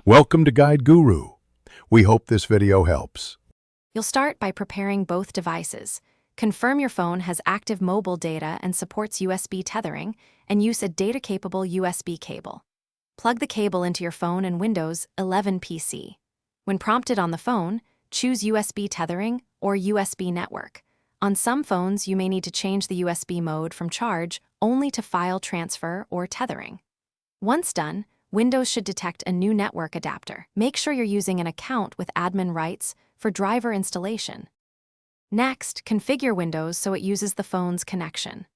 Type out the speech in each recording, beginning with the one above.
Welcome to Guide Guru. We hope this video helps. You'll start by preparing both devices. Confirm your phone has active mobile data and supports USB tethering, and use a data-capable USB cable. Plug the cable into your phone and Windows 11 PC. When prompted on the phone, choose USB tethering or USB network. On some phones, you may need to change the USB mode from charge only to file transfer or tethering. Once done, Windows should detect a new network adapter. Make sure you're using an account with admin rights for driver installation. Next, configure Windows so it uses the phone's connection.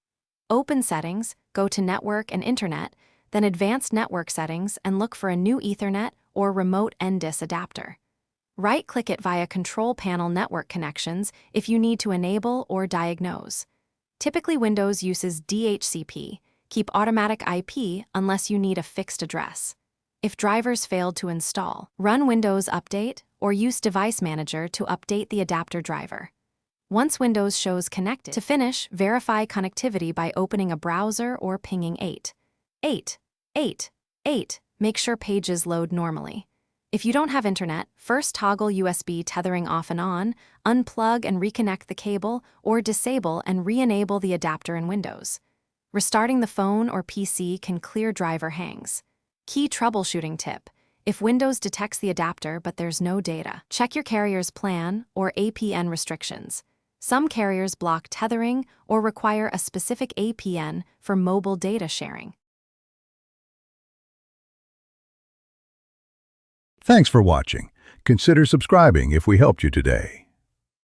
Open Settings, go to Network and Internet, then Advanced Network Settings and look for a new Ethernet or Remote NDIS adapter. Right-click it via Control Panel Network Connections if you need to enable or diagnose. Typically, Windows uses DHCP. Keep automatic IP unless you need a fixed address. If drivers failed to install, run Windows Update or use Device Manager to update the adapter driver. Once Windows shows connected, to finish, verify connectivity by opening a browser or pinging 888. Make sure pages load normally. If you don't have internet, first toggle USB tethering off and on, unplug and reconnect the cable, or disable and re-enable the adapter in Windows. Restarting the phone or PC can clear driver hangs. Key troubleshooting tip: if Windows detects the adapter but there's no data, check your carrier's plan or APN restrictions. Some carriers block tethering or require a specific APN for mobile data sharing. Thanks for watching. Consider subscribing if we helped you today.